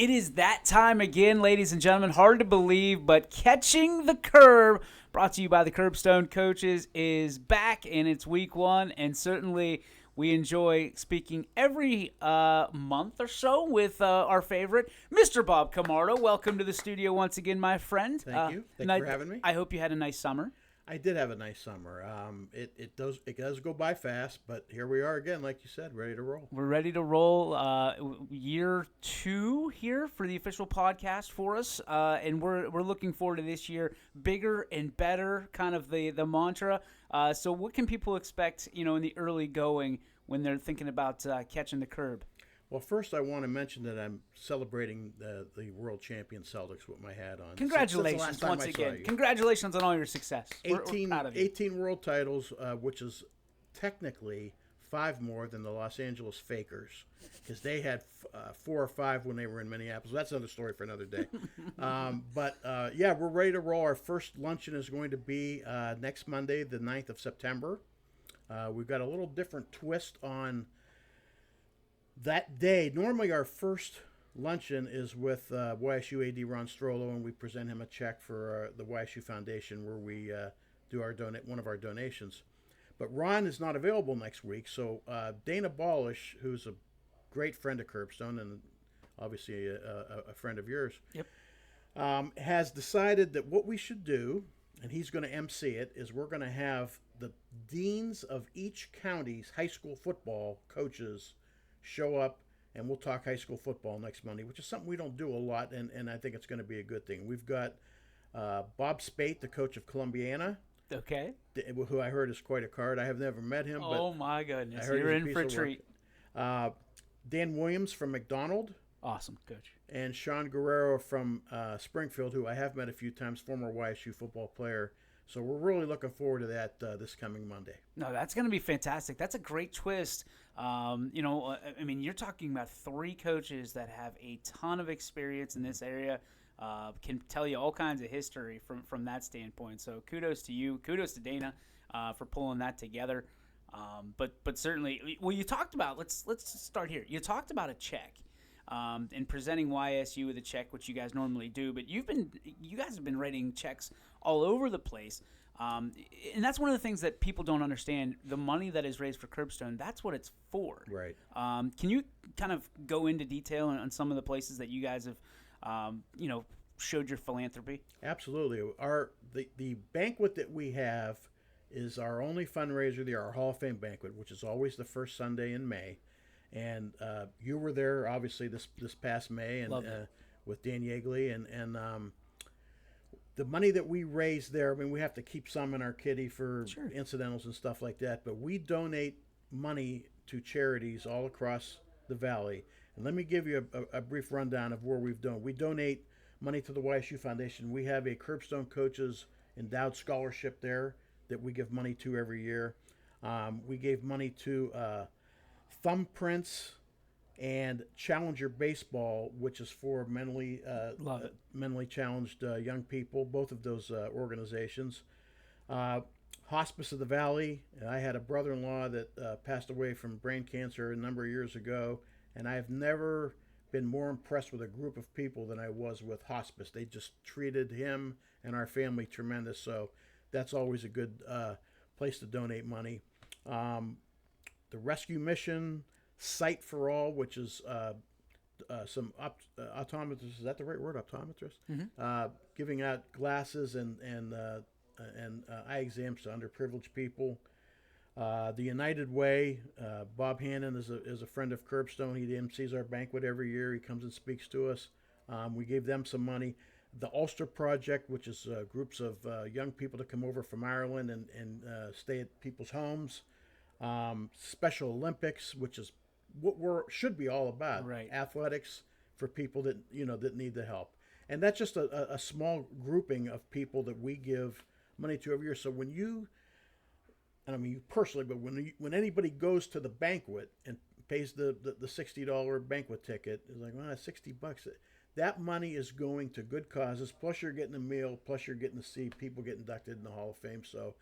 It is that time again, ladies and gentlemen. Hard to believe, but Catching the Curb, brought to you by the Curbstone Coaches, is back, and it's week one. And certainly, we enjoy speaking every month or so with our favorite, Mr. Bob Camardo. Welcome to the studio once again, my friend. Thank you. Thank you for having me. I hope you had a nice summer. I did have a nice summer. It does go by fast, but here we are again, like you said, ready to roll. We're ready to roll. Year 2 here for the official podcast for us, and we're looking forward to this year. Bigger and better, kind of the mantra. So, what can people expect? In the early going when they're thinking about catching the curb. Well, first I want to mention that I'm celebrating the world champion Celtics with my hat on. Congratulations once again. Congratulations on all your success. 18, we're proud of you. 18 world titles, which is technically 5 more than the Los Angeles Fakers, because they had 4 or 5 when they were in Minneapolis. That's another story for another day. Yeah, we're ready to roll. Our first luncheon is going to be next Monday, the 9th of September. We've got a little different twist on that day. Normally our first luncheon is with YSU AD Ron Strollo, and we present him a check for the YSU Foundation, where we do one of our donations. But Ron is not available next week, so Dana Ballish, who's a great friend of Curbstone and obviously a friend of yours, Yep. Has decided that what we should do, and he's going to MC it, is we're going to have the deans of each county's high school football coaches show up, and we'll talk high school football next Monday, which is something we don't do a lot, and I think it's going to be a good thing. We've got Bob Spate, the coach of Columbiana, Okay. who I heard is quite a card. I have never met him, Oh but my goodness, I heard you're he's a in for a piece of work. treat. Dan Williams from McDonald, Awesome, coach. and Sean Guerrero from Springfield, who I have met a few times, former YSU football player. So we're really looking forward to that this coming Monday. No, that's going to be fantastic. That's a great twist. I mean, you're talking about 3 coaches that have a ton of experience in this area, can tell you all kinds of history from that standpoint. So kudos to you. Kudos to Dana for pulling that together. But certainly, well, you talked about, let's start here. You talked about a check. And presenting YSU with a check, which you guys normally do, but you guys have been writing checks all over the place, and that's one of the things that people don't understand. The money that is raised for Curbstone, that's what it's for. Right. Can you kind of go into detail on some of the places that you guys have, showed your philanthropy? Absolutely. The banquet that we have is our only fundraiser there, our Hall of Fame banquet, which is always the first Sunday in May. And you were there, obviously, this past May, and with Dan Yeagley, and the money that we raise there. I mean, we have to keep some in our kitty for incidentals and stuff like that, but we donate money to charities all across the valley. And let me give you a brief rundown of where we've done. We donate money to the YSU Foundation. We have a Curbstone Coaches Endowed Scholarship there that we give money to every year. We gave money to Thumbprints and Challenger Baseball, which is for mentally challenged young people, both of those organizations. Hospice of the Valley. I had a brother-in-law that passed away from brain cancer a number of years ago, and I've never been more impressed with a group of people than I was with Hospice. They just treated him and our family tremendous, so that's always a good place to donate money. The Rescue Mission, Sight for All, which is some optometrists. Is that the right word, optometrists? Mm-hmm. Giving out glasses and eye exams to underprivileged people. The United Way, Bob Hannon is a friend of Curbstone. He MCs our banquet every year. He comes and speaks to us. We gave them some money. The Ulster Project, which is groups of young people to come over from Ireland and stay at people's homes. Special Olympics, which is what should be all about, right? Athletics for people that need the help, and that's just a small grouping of people that we give money to every year. So when you, and I mean you personally, but when anybody goes to the banquet and pays the $60 banquet ticket, it's like, well, that's $60. That money is going to good causes. Plus you're getting a meal. Plus you're getting to see people get inducted in the Hall of Fame. So.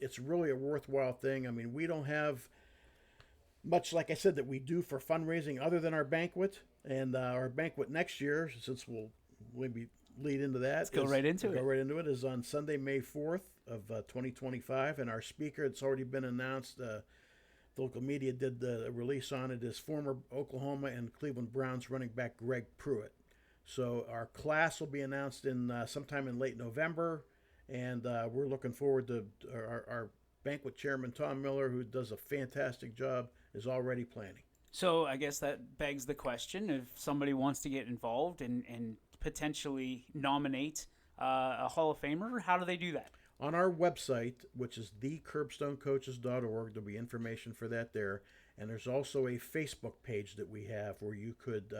It's really a worthwhile thing. I mean, we don't have much, like I said, that we do for fundraising other than our banquet. And our banquet next year, since we'll maybe lead into that, Let's go right into it. Go right into it. Is on Sunday, May 4th of 2025, and our speaker, it's already been announced. The local media did the release on it. Is former Oklahoma and Cleveland Browns running back Greg Pruitt. So our class will be announced in sometime in late November, and we're looking forward to our banquet chairman Tom Miller, who does a fantastic job, is already planning. So I guess that begs the question: if somebody wants to get involved and potentially nominate a Hall of Famer, how do they do that? On our website, which is thecurbstonecoaches.org, there'll be information for that there. And there's also a Facebook page that we have where you could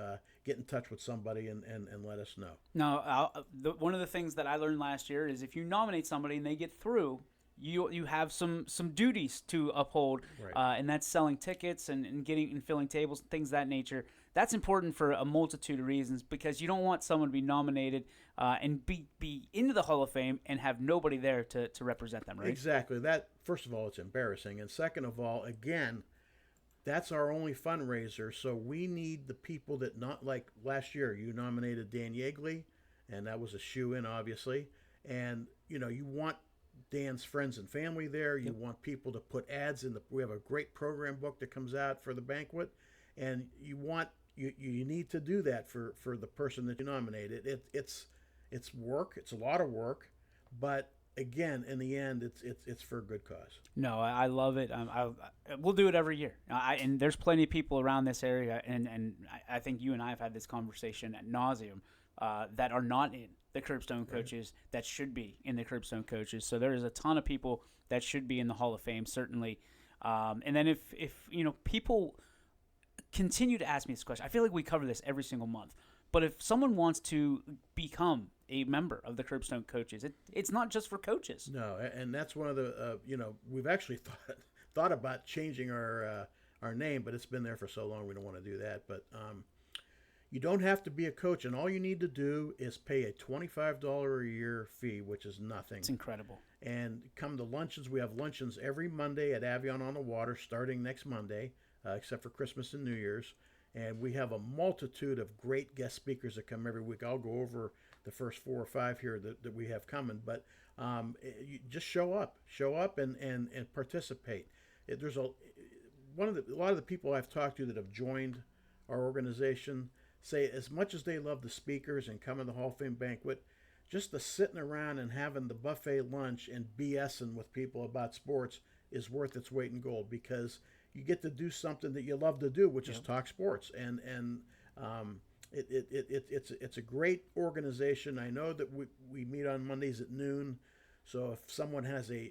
get in touch with somebody and let us know. Now, one of the things that I learned last year is if you nominate somebody and they get through, you have some duties to uphold, Right. and that's selling tickets and getting and filling tables, things of that nature. That's important for a multitude of reasons because you don't want someone to be nominated and be into the Hall of Fame and have nobody there to represent them, right? Exactly. That, first of all, it's embarrassing. And second of all, again, that's our only fundraiser. So we need the people that, not like last year, you nominated Dan Yeagley, and that was a shoe-in, obviously. And, you want Dan's friends and family there. You want people to put ads in we have a great program book that comes out for the banquet, and you need to do that for the person that you nominated. It's work. It's a lot of work, but again, in the end, it's for a good cause. No, I love it. We'll do it every year. And there's plenty of people around this area, and I think you and I have had this conversation ad nauseum that are not in the Curbstone Coaches that should be in the Curbstone Coaches. So there is a ton of people that should be in the Hall of Fame, certainly. And then if people continue to ask me this question, I feel like we cover this every single month. But if someone wants to become a member of the Curbstone Coaches, it's not just for coaches. No, and that's one of the we've actually thought about changing our name, but it's been there for so long we don't want to do that. But you don't have to be a coach, and all you need to do is pay a $25 a year fee, which is nothing. It's incredible. And come to luncheons. We have luncheons every Monday at Avion on the Water, starting next Monday, except for Christmas and New Year's. And we have a multitude of great guest speakers that come every week. I'll go over the first 4 or 5 here that we have coming, but you just show up and participate. There's a lot of the people I've talked to that have joined our organization say as much as they love the speakers and coming to the Hall of Fame banquet, just the sitting around and having the buffet lunch and BSing with people about sports is worth its weight in gold, because you get to do something that you love to do, which is talk sports. And it's a great organization. I know that we meet on Mondays at noon, so if someone has a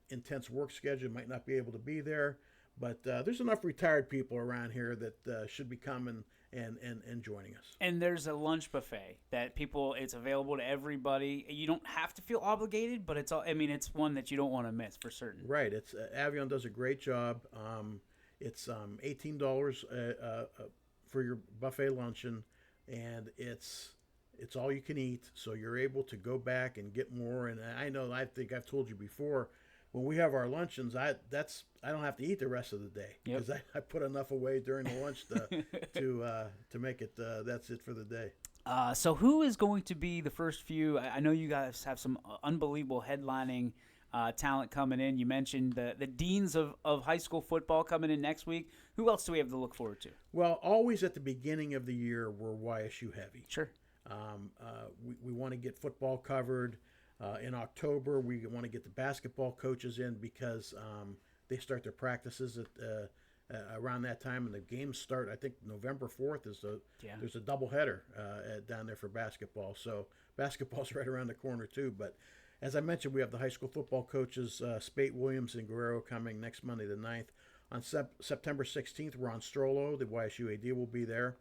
intense work schedule, might not be able to be there. But there's enough retired people around here that should be coming and joining us. And there's a lunch buffet that it's available to everybody. You don't have to feel obligated, but it's one that you don't want to miss for certain. Right. It's Avion does a great job. It's $18 for your buffet luncheon, and it's all you can eat, so you're able to go back and get more. And I think I've told you before, when we have our luncheons, I don't have to eat the rest of the day, because I put enough away during the lunch to make it. That's it for the day. So who is going to be the first few? I know you guys have some unbelievable headlining talent coming in. You mentioned the deans of high school football coming in next week. Who else do we have to look forward to? Well, always at the beginning of the year, we're YSU heavy. Sure. We want to get football covered. In October, we want to get the basketball coaches in, because they start their practices at around that time, and the games start. I think November 4th there's a doubleheader down there for basketball. So basketball's right around the corner too. But as I mentioned, we have the high school football coaches, Spate, Williams, and Guerrero, coming next Monday the 9th. On September 16th, Ron Strollo, the YSU AD, will be there.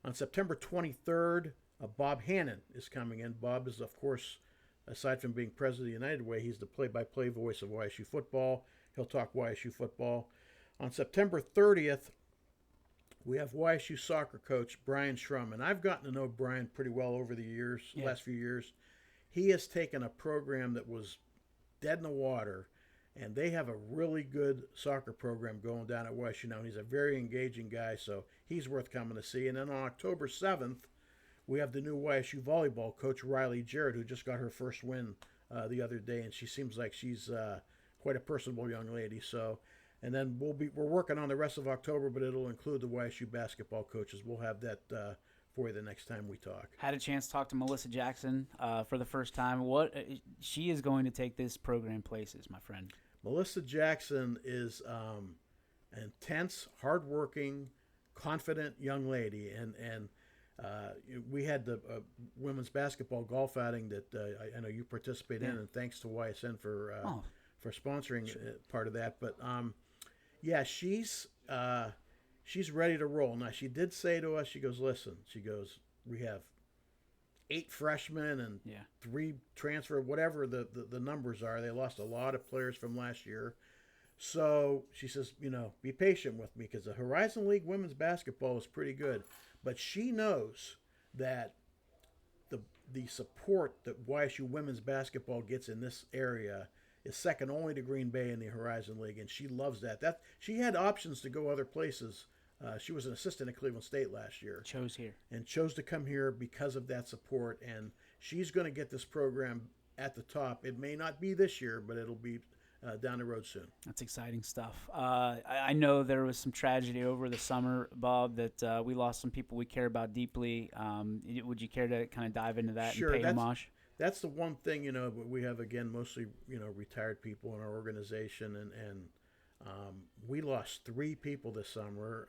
On September 23rd, Bob Hannon is coming in. Bob is, of course, aside from being president of the United Way, he's the play-by-play voice of YSU football. He'll talk YSU football. On September 30th, we have YSU soccer coach Brian Schrum, and I've gotten to know Brian pretty well over the last few years. He has taken a program that was dead in the water and they have a really good soccer program going down at YSU now. And he's a very engaging guy, so he's worth coming to see. And then on October 7th, we have the new YSU volleyball coach, Riley Jarrett, who just got her first win the other day, and she seems like she's quite a personable young lady. So, and then we're working on the rest of October, but it'll include the YSU basketball coaches. We'll have that for you the next time we talk. Had a chance to talk to Melissa Jackson for the first time. She is going to take this program places, my friend. Melissa Jackson is an intense, hardworking, confident young lady, and we had the women's basketball golf outing that I know you participate in, and thanks to YSN for sponsoring part of that. But yeah, she's ready to roll. Now, she did say to us, she goes, listen, we have 8 freshmen and 3 transfer, whatever the numbers are. They lost a lot of players from last year. So she says, be patient with me, because the Horizon League women's basketball is pretty good. But she knows that the support that YSU women's basketball gets in this area is second only to Green Bay in the Horizon League, and she loves that. She had options to go other places. She was an assistant at Cleveland State last year. Chose to come here because of that support, and she's going to get this program at the top. It may not be this year, but it'll be down the road soon. That's exciting stuff. I know there was some tragedy over the summer, Bob, that we lost some people we care about deeply. Would you care to kind of dive into that Sure, and pay homage? That's the one thing, we have, again, mostly, retired people in our organization, and we lost 3 people this summer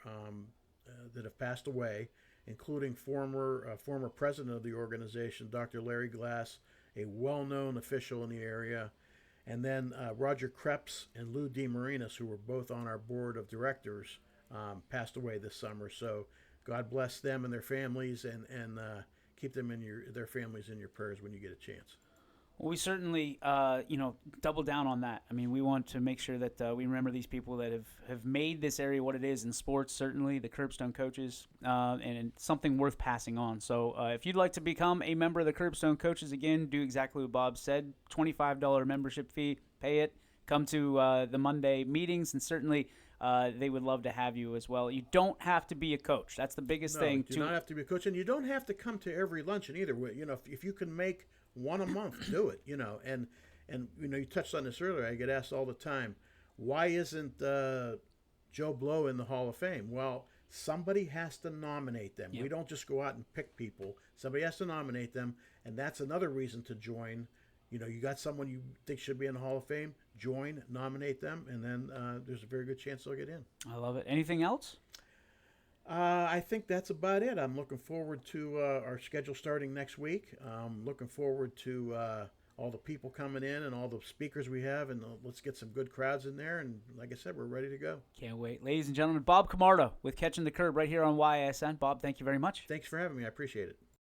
that have passed away, including former president of the organization, Dr. Larry Glass, a well-known official in the area, and then Roger Krebs and Lou DeMarinis, who were both on our board of directors, passed away this summer. So God bless them and their families, and keep them their families in your prayers when you get a chance. Well, we certainly, double down on that. I mean, we want to make sure that we remember these people that have made this area what it is in sports, certainly the Curbstone coaches, and something worth passing on. So if you'd like to become a member of the Curbstone coaches, again, do exactly what Bob said, $25 membership fee, pay it, come to the Monday meetings, and certainly they would love to have you as well. You don't have to be a coach. That's the biggest thing. You do not have to be a coach, and you don't have to come to every luncheon either. If you can make one a month, do it. And you touched on this earlier. I get asked all the time, why isn't Joe Blow in the Hall of Fame? Well, somebody has to nominate them. Yep. We don't just go out and pick people. Somebody has to nominate them, and that's another reason to join. You got someone you think should be in the Hall of Fame, join, nominate them, and then there's a very good chance they'll get in. I love it. Anything else? I think that's about it. I'm looking forward to our schedule starting next week. Looking forward to all the people coming in and all the speakers we have, and let's get some good crowds in there. And like I said, we're ready to go. Can't wait. Ladies and gentlemen, Bob Camardo with Catching the Curb right here on YSN. Bob, thank you very much. Thanks for having me. I appreciate it.